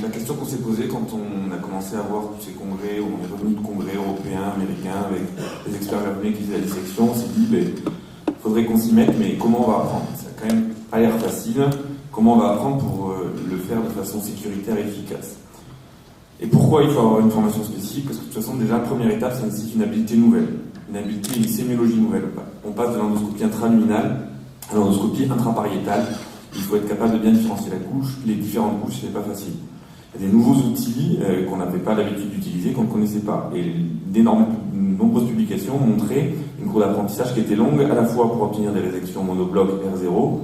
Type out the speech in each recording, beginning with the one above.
La question qu'on s'est posée quand on a commencé à voir tous ces congrès, où on est revenu de congrès européens, américains, avec des experts japonais qui faisaient la dissection, on s'est dit, il faudrait qu'on s'y mette, mais comment on va apprendre? Ça a quand même pas l'air facile. Comment on va apprendre pour le faire de façon sécuritaire et efficace? Et pourquoi il faut avoir une formation spécifique? Parce que de toute façon, déjà, la première étape, ça nécessite une habileté nouvelle, une habileté, une sémiologie nouvelle. On passe de l'endoscopie intraluminale à l'endoscopie intrapariétale. Il faut être capable de bien différencier les différentes couches, c'est pas facile. Il y a des nouveaux outils qu'on n'avait pas l'habitude d'utiliser, qu'on ne connaissait pas. Et nombreuses publications ont montré une courbe d'apprentissage qui était longue, à la fois pour obtenir des résections monobloc R0,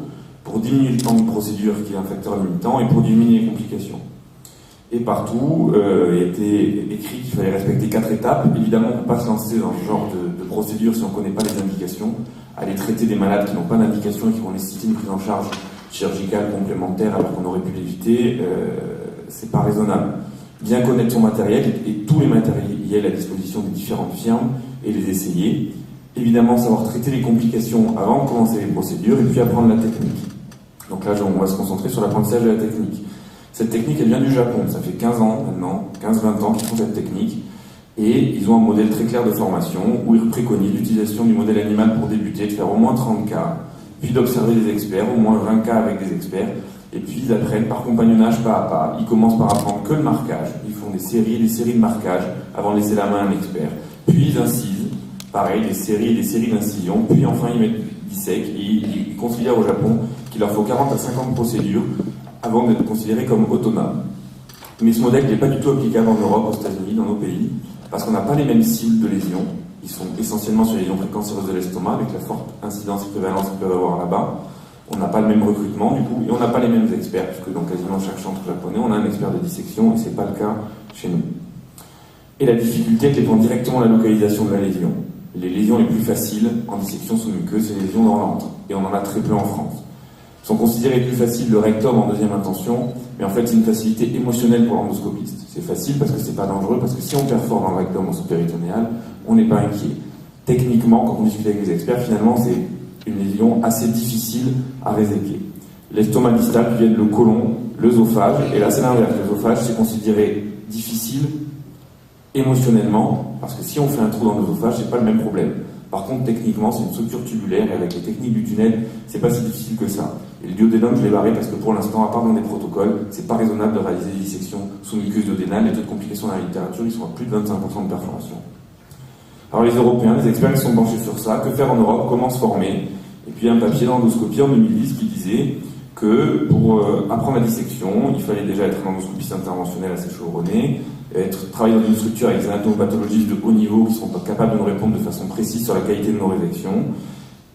pour diminuer le temps de procédure qui est un facteur limitant, et pour diminuer les complications. Et partout, il était écrit qu'il fallait respecter 4 étapes. Évidemment, on ne peut pas se lancer dans ce genre de procédure si on ne connaît pas les indications. Aller traiter des malades qui n'ont pas d'indication et qui vont nécessiter une prise en charge chirurgicale complémentaire alors qu'on aurait pu l'éviter, c'est pas raisonnable. Bien connaître son matériel et tous les matériels à disposition des différentes firmes et les essayer. Évidemment, savoir traiter les complications avant de commencer les procédures et puis apprendre la technique. Donc là, on va se concentrer sur l'apprentissage de la technique. Cette technique, elle vient du Japon. Ça fait 15 ans maintenant, 15-20 ans qu'ils font cette technique. Et ils ont un modèle très clair de formation où ils préconisent l'utilisation du modèle animal pour débuter, de faire au moins 30 cas, puis d'observer des experts, au moins 20 cas avec des experts. Et puis ils apprennent par compagnonnage pas à pas. Ils commencent par apprendre que le marquage. Ils font des séries de marquage avant de laisser la main à un expert. Puis ils incisent, pareil, des séries d'incisions. Puis enfin ils dissèquent. Et ils considèrent au Japon qu'il leur faut 40 à 50 procédures avant d'être considérés comme autonomes. Mais ce modèle n'est pas du tout applicable en Europe, aux États-Unis, dans nos pays, parce qu'on n'a pas les mêmes cibles de lésions. Ils sont essentiellement sur les lésions précancéreuses de l'estomac, avec la forte incidence et prévalence qu'ils peuvent avoir là-bas. On n'a pas le même recrutement, du coup, et on n'a pas les mêmes experts, puisque dans quasiment chaque centre japonais, on a un expert de dissection, et ce n'est pas le cas chez nous. Et la difficulté dépend directement de la localisation de la lésion. Les lésions les plus faciles en dissection sous-muqueuse, c'est les lésions dans l'antre, et on en a très peu en France. Sont considérés plus faciles le rectum en deuxième intention, mais en fait c'est une facilité émotionnelle pour l'endoscopiste. C'est facile parce que c'est pas dangereux, parce que si on perfore dans le rectum en sous-péritonéal, on n'est pas inquiet. Techniquement, quand on discute avec les experts, finalement c'est une lésion assez difficile à réséquer. L'estomac distal vient le côlon, l'œsophage, et là c'est l'inverse. L'œsophage c'est considéré difficile émotionnellement, parce que si on fait un trou dans l'œsophage, c'est pas le même problème. Par contre, techniquement, c'est une structure tubulaire, et avec les techniques du tunnel, c'est pas si difficile que ça. Et le duodénum, je l'ai barré parce que pour l'instant, à part dans des protocoles, c'est pas raisonnable de réaliser des dissections sous muqueuse duodénale. Les taux de complications dans la littérature, ils sont à plus de 25% de perforation. Alors les Européens, les experts, ils sont penchés sur ça. Que faire en Europe? Comment se former? Et puis un papier d'endoscopie en 2010 qui disait que pour apprendre la dissection, il fallait déjà être un endoscopiste interventionnel assez chevronné, travailler dans une structure avec des anatomopathologistes de haut niveau qui seront capables de nous répondre de façon précise sur la qualité de nos résections,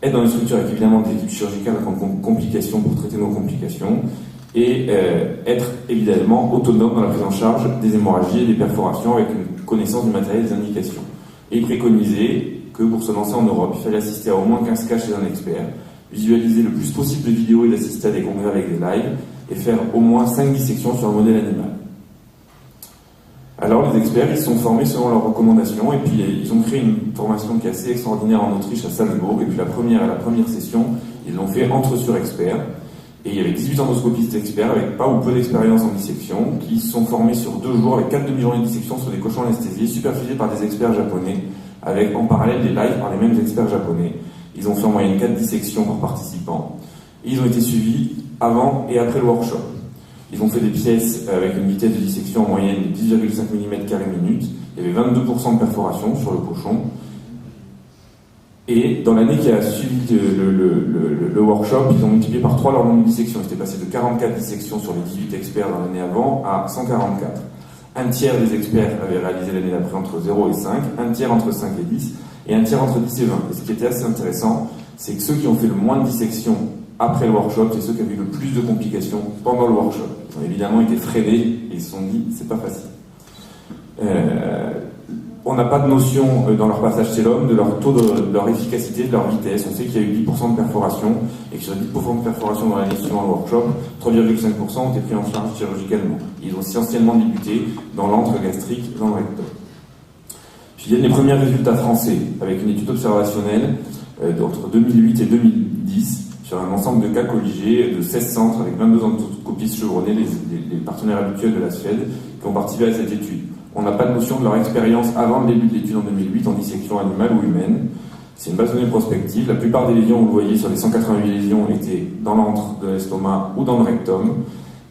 être dans une structure avec évidemment des équipes chirurgicales avec complications pour traiter nos complications, et être évidemment autonome dans la prise en charge des hémorragies et des perforations avec une connaissance du matériel et des indications. Et préconiser que pour se lancer en Europe, il fallait assister à au moins 15 cas chez un expert, visualiser le plus possible de vidéos et d'assister à des congrès avec des lives, et faire au moins 5 dissections sur un modèle animal. Alors les experts, ils se sont formés selon leurs recommandations, et puis ils ont créé une formation qui est assez extraordinaire en Autriche, à Salzbourg, et puis la première session, ils l'ont fait entre sur-experts, et il y avait 18 endoscopistes experts avec pas ou peu d'expérience en dissection, qui se sont formés sur 2 jours avec 4 demi-journées de dissection sur des cochons anesthésiés, supervisés par des experts japonais, avec en parallèle des lives par les mêmes experts japonais. Ils ont fait en moyenne 4 dissections par participant, et ils ont été suivis avant et après le workshop. Ils ont fait des pièces avec une vitesse de dissection en moyenne de 10,5 mm² minute. Il y avait 22% de perforation sur le cochon. Et dans l'année qui a suivi le workshop, ils ont multiplié par 3 leur nombre de dissections. Ils étaient passés de 44 dissections sur les 18 experts dans l'année avant à 144. Un tiers des experts avaient réalisé l'année d'après entre 0 et 5, un tiers entre 5 et 10, et un tiers entre 10 et 20. Et ce qui était assez intéressant, c'est que ceux qui ont fait le moins de dissections après le workshop, c'est ceux qui avaient eu le plus de complications pendant le workshop. Ils ont évidemment été freinés et ils se sont dit, c'est pas facile. On n'a pas de notion dans leur passage chez l'homme de leur taux de leur efficacité, de leur vitesse. On sait qu'il y a eu 10% de perforation et que sur 10% de perforation dans l'année suivant le workshop, 3,5% ont été pris en charge chirurgicalement. Ils ont essentiellement débuté dans l'antre gastrique, dans le rectum. Puis il y a les premiers résultats français avec une étude observationnelle entre 2008 et 2010 sur un ensemble de cas colligés de 16 centres avec 22 endoscopistes chevronnés, les partenaires habituels de la SFED, qui ont participé à cette étude. On n'a pas de notion de leur expérience avant le début de l'étude en 2008 en dissection animale ou humaine. C'est une base de données prospective. La plupart des lésions, vous le voyez, sur les 188 lésions, étaient dans l'antre de l'estomac ou dans le rectum.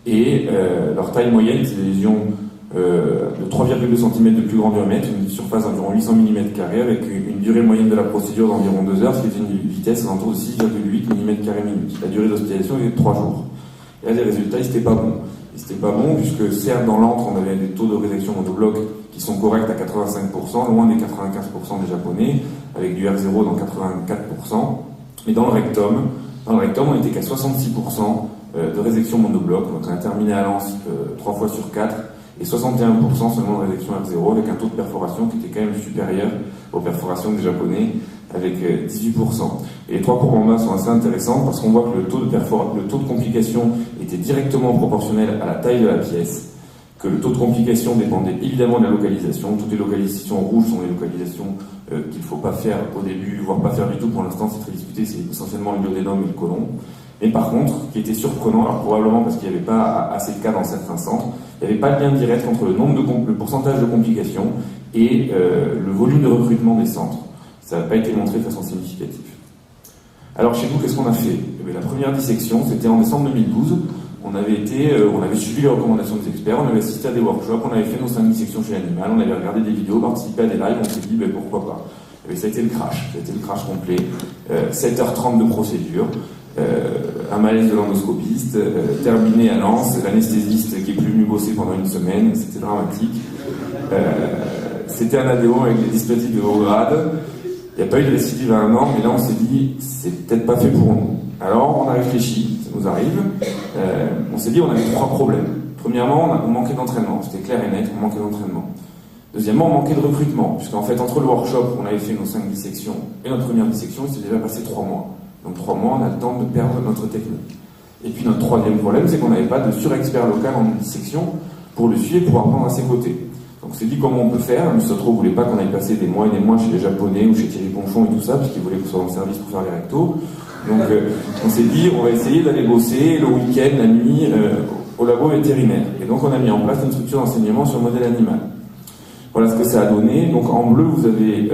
Et leur taille moyenne, c'est des lésions de 3,2 cm de plus grand diamètre, une surface d'environ 800 mm2, avec une durée moyenne de la procédure d'environ 2 heures, ce qui est une vitesse alentour de 6,8 mm2 minute. La durée d'hospitalisation était de 3 jours. Et là, les résultats, ils n'étaient pas bons. C'était pas bon, puisque certes, dans l'antre, on avait des taux de résection monobloc qui sont corrects à 85%, loin des 95% des Japonais, avec du R0 dans 84%. Mais dans le rectum, on était qu'à 66% de résection monobloc, donc un terminé à l'anse 3 fois sur 4, et 61% seulement de résection R0, avec un taux de perforation qui était quand même supérieur aux perforations des Japonais, avec 18%. Et les trois courbes en bas sont assez intéressantes parce qu'on voit que le taux de complication était directement proportionnel à la taille de la pièce, que le taux de complication dépendait évidemment de la localisation. Toutes les localisations rouges sont les localisations qu'il ne faut pas faire au début, voire pas faire du tout pour l'instant, c'est très discuté, c'est essentiellement le duodénum et le côlon. Mais par contre, ce qui était surprenant, alors probablement parce qu'il n'y avait pas assez de cas dans certains centres, il n'y avait pas de lien direct entre le pourcentage de complications et le volume de recrutement des centres. Ça n'a pas été montré de façon significative. Alors chez nous, qu'est-ce qu'on a fait? La première dissection, c'était en décembre 2012. On avait suivi les recommandations des experts, on avait assisté à des workshops, on avait fait nos 5 dissections chez l'animal, on avait regardé des vidéos, participé à des lives, on s'est dit pourquoi pas. Et ça a été le crash complet. 7h30 de procédure, un malaise de l'endoscopiste, terminé à l'anse, l'anesthésiste qui est plus venu bosser pendant une semaine, c'était dramatique. C'était un ADO avec des dysplasies de haut grade. Il n'y a pas eu de récidive à 1 an, mais là on s'est dit, c'est peut-être pas fait pour nous. Alors on a réfléchi, ça nous arrive, on s'est dit on avait 3 problèmes. Premièrement, on manquait d'entraînement, c'était clair et net, on manquait d'entraînement. Deuxièmement, on manquait de recrutement, puisqu'en fait entre le workshop où on avait fait nos 5 dissections et notre première dissection, il s'est déjà passé 3 mois. Donc 3 mois, on a le temps de perdre notre technique. Et puis notre troisième problème, c'est qu'on n'avait pas de surexpert local en dissection pour le suivre et pouvoir prendre à ses côtés. Donc on s'est dit comment on peut faire. M. Sotro ne voulait pas qu'on aille passer des mois et des mois chez les Japonais ou chez Thierry Ponchon et tout ça, puisqu'il voulait qu'on soit en service pour faire les rectos. Donc on s'est dit, on va essayer d'aller bosser le week-end, la nuit, au labo vétérinaire. Et donc on a mis en place une structure d'enseignement sur le modèle animal. Voilà ce que ça a donné. Donc en bleu, vous avez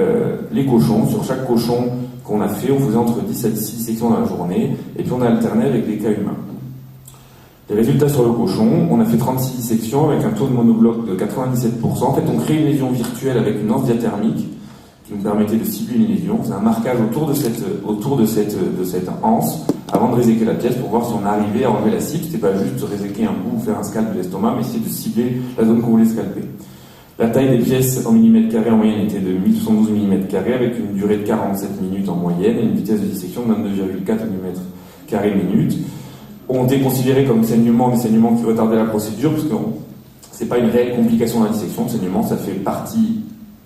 les cochons. Sur chaque cochon qu'on a fait, on faisait entre 10 à 16 dissections dans la journée, et puis on a alterné avec des cas humains. Les résultats sur le cochon, on a fait 36 dissections avec un taux de monobloc de 97%. En fait, on crée une lésion virtuelle avec une anse diathermique qui nous permettait de cibler une lésion. C'est un marquage autour de cette anse avant de réséquer la pièce pour voir si on arrivait à enlever la cible. C'était pas juste réséquer un bout ou faire un scalp de l'estomac, mais essayer de cibler la zone qu'on voulait scalper. La taille des pièces en millimètres carrés en moyenne était de 1072 mm2 avec une durée de 47 minutes en moyenne et une vitesse de dissection de 22,4 mm2 minute. Ont été considérés comme des saignements qui retardaient la procédure, parce que c'est pas une réelle complication de la dissection. Le saignement, ça fait partie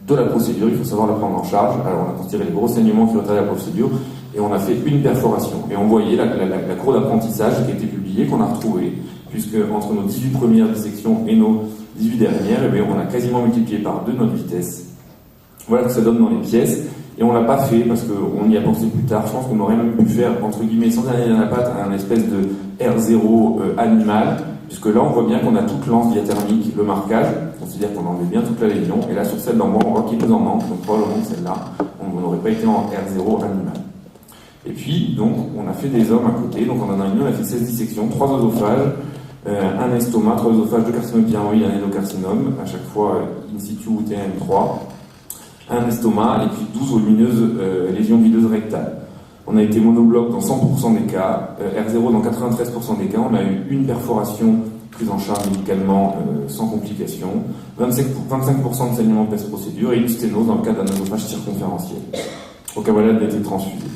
de la procédure, il faut savoir la prendre en charge. Alors on a considéré les gros saignements qui retardaient la procédure et on a fait une perforation. Et on voyait la cour d'apprentissage qui a été publiée, qu'on a retrouvée, puisque entre nos 18 premières dissections et nos 18 dernières, on a quasiment multiplié par 2 notre vitesse. Voilà ce que ça donne dans les pièces. Et on l'a pas fait parce qu'on y a pensé plus tard. Je pense qu'on aurait même pu faire, entre guillemets, sans aller dans la patte, un espèce de R0 animal, puisque là on voit bien qu'on a toute l'anse diathermique, le marquage, c'est-à-dire qu'on enlevait bien toute la lésion, et là sur celle d'en bas on voit qu'il nous en manque, donc probablement que celle-là, on n'aurait pas été en R0 animal. Et puis, donc, on a fait des hommes à côté, donc on en a a fait 16 dissections, 3 œsophages, un estomac, 3 œsophages, 2 carcinomes pyramoïdes, un endocarcinome, à chaque fois in situ ou TM3, un estomac, et puis 12 volumineuses lésions vileuses rectales. On a été monobloc dans 100% des cas, R0 dans 93% des cas, on a eu une perforation prise en charge médicalement sans complications, 25% de saignement de procédure et une sténose dans le cas d'un œsophage circonférentiel. Au cas où elle a été transfusée.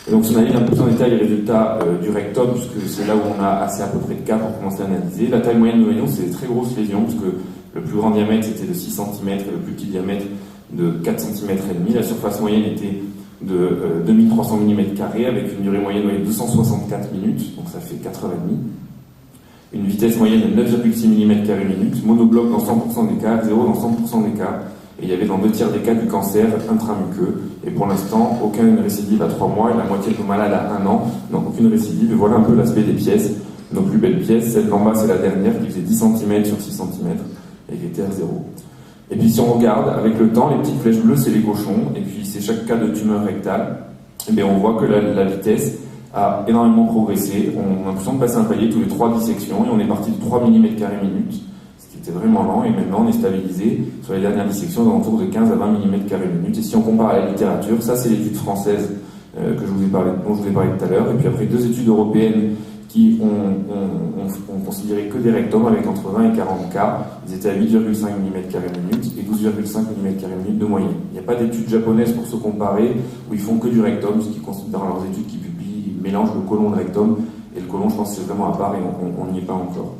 Et donc, si on analyse un peu plus en détail les résultats du rectum, puisque c'est là où on a assez à peu près de cas pour commencer à analyser, la taille moyenne de lésion, c'est des très grosses lésions, puisque le plus grand diamètre était de 6 cm et le plus petit diamètre de 4 cm et demi. La surface moyenne était de 2300 mm2 avec une durée moyenne de 264 minutes, donc ça fait 4h30. Une vitesse moyenne de 9,6 mm2 minute, monobloc dans 100% des cas, 0 dans 100% des cas, Et il y avait dans 2 tiers des cas du cancer intramuqueux. Et pour l'instant, aucune récidive à 3 mois et la moitié de nos malades à 1 an n'ont aucune récidive. Et voilà un peu l'aspect des pièces. Nos plus belles pièces, celle d'en bas c'est la dernière qui faisait 10 cm sur 6 cm et qui était à 0. Et puis si on regarde avec le temps, les petites flèches bleues c'est les cochons, et puis c'est chaque cas de tumeur rectale, et bien on voit que la vitesse a énormément progressé. On a l'impression de passer un palier tous les 3 dissections et on est parti de 3 mm² minute, ce qui était vraiment lent, et maintenant on est stabilisé sur les dernières dissections d'entour de 15 à 20 mm² minute. Et si on compare à la littérature, ça c'est l'étude française dont je vous ai parlé tout à l'heure, et puis après 2 études européennes qui ont considéré que des rectums avec entre 20 et 40 cas. Ils étaient à 8,5 mm² minute et 12,5 mm² minute de moyenne. Il n'y a pas d'études japonaises pour se comparer où ils font que du rectum, ce qui consiste dans leurs études qui publient, ils mélangent le côlon et le rectum, et le côlon je pense que c'est vraiment à part et on n'y est pas encore.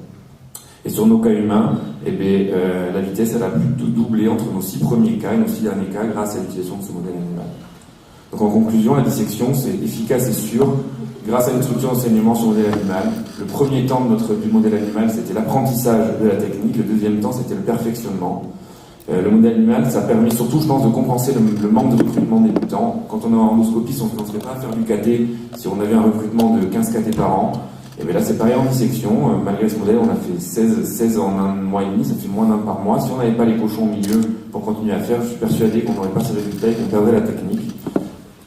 Et sur nos cas humains, la vitesse elle a plus de doublé entre nos 6 premiers cas et nos 6 derniers cas grâce à l'utilisation de ce modèle animal. Donc en conclusion, la dissection c'est efficace et sûr grâce à une structure d'enseignement sur le modèle animal. Le premier temps du modèle animal, c'était l'apprentissage de la technique. Le deuxième temps, c'était le perfectionnement. Le modèle animal, ça a permis surtout, je pense, de compenser le manque de recrutement débutants. Quand on est en endoscopie, on ne serait pas à faire du caté si on avait un recrutement de 15 catés par an. Et bien là, c'est pareil en dissection. Malgré ce modèle, on a fait 16 en 1 mois et demi, ça fait moins d'un par mois. Si on n'avait pas les cochons au milieu pour continuer à faire, je suis persuadé qu'on n'aurait pas ces résultats et qu'on perdrait la technique.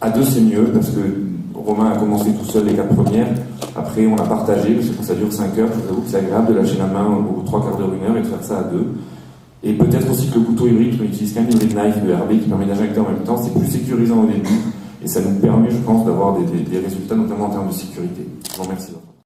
À 2, c'est mieux, parce que Romain a commencé tout seul les 4 premières, après on a partagé, parce que ça dure 5 heures, je vous avoue que c'est agréable de lâcher la main aux 3 quarts d'heure, 1 heure et de faire ça à 2. Et peut-être aussi que le couteau hybride, on utilise quand même une knife de RB qui permet d'injecter en même temps, c'est plus sécurisant au début, et ça nous permet, je pense, d'avoir des résultats, notamment en termes de sécurité. Je vous remercie.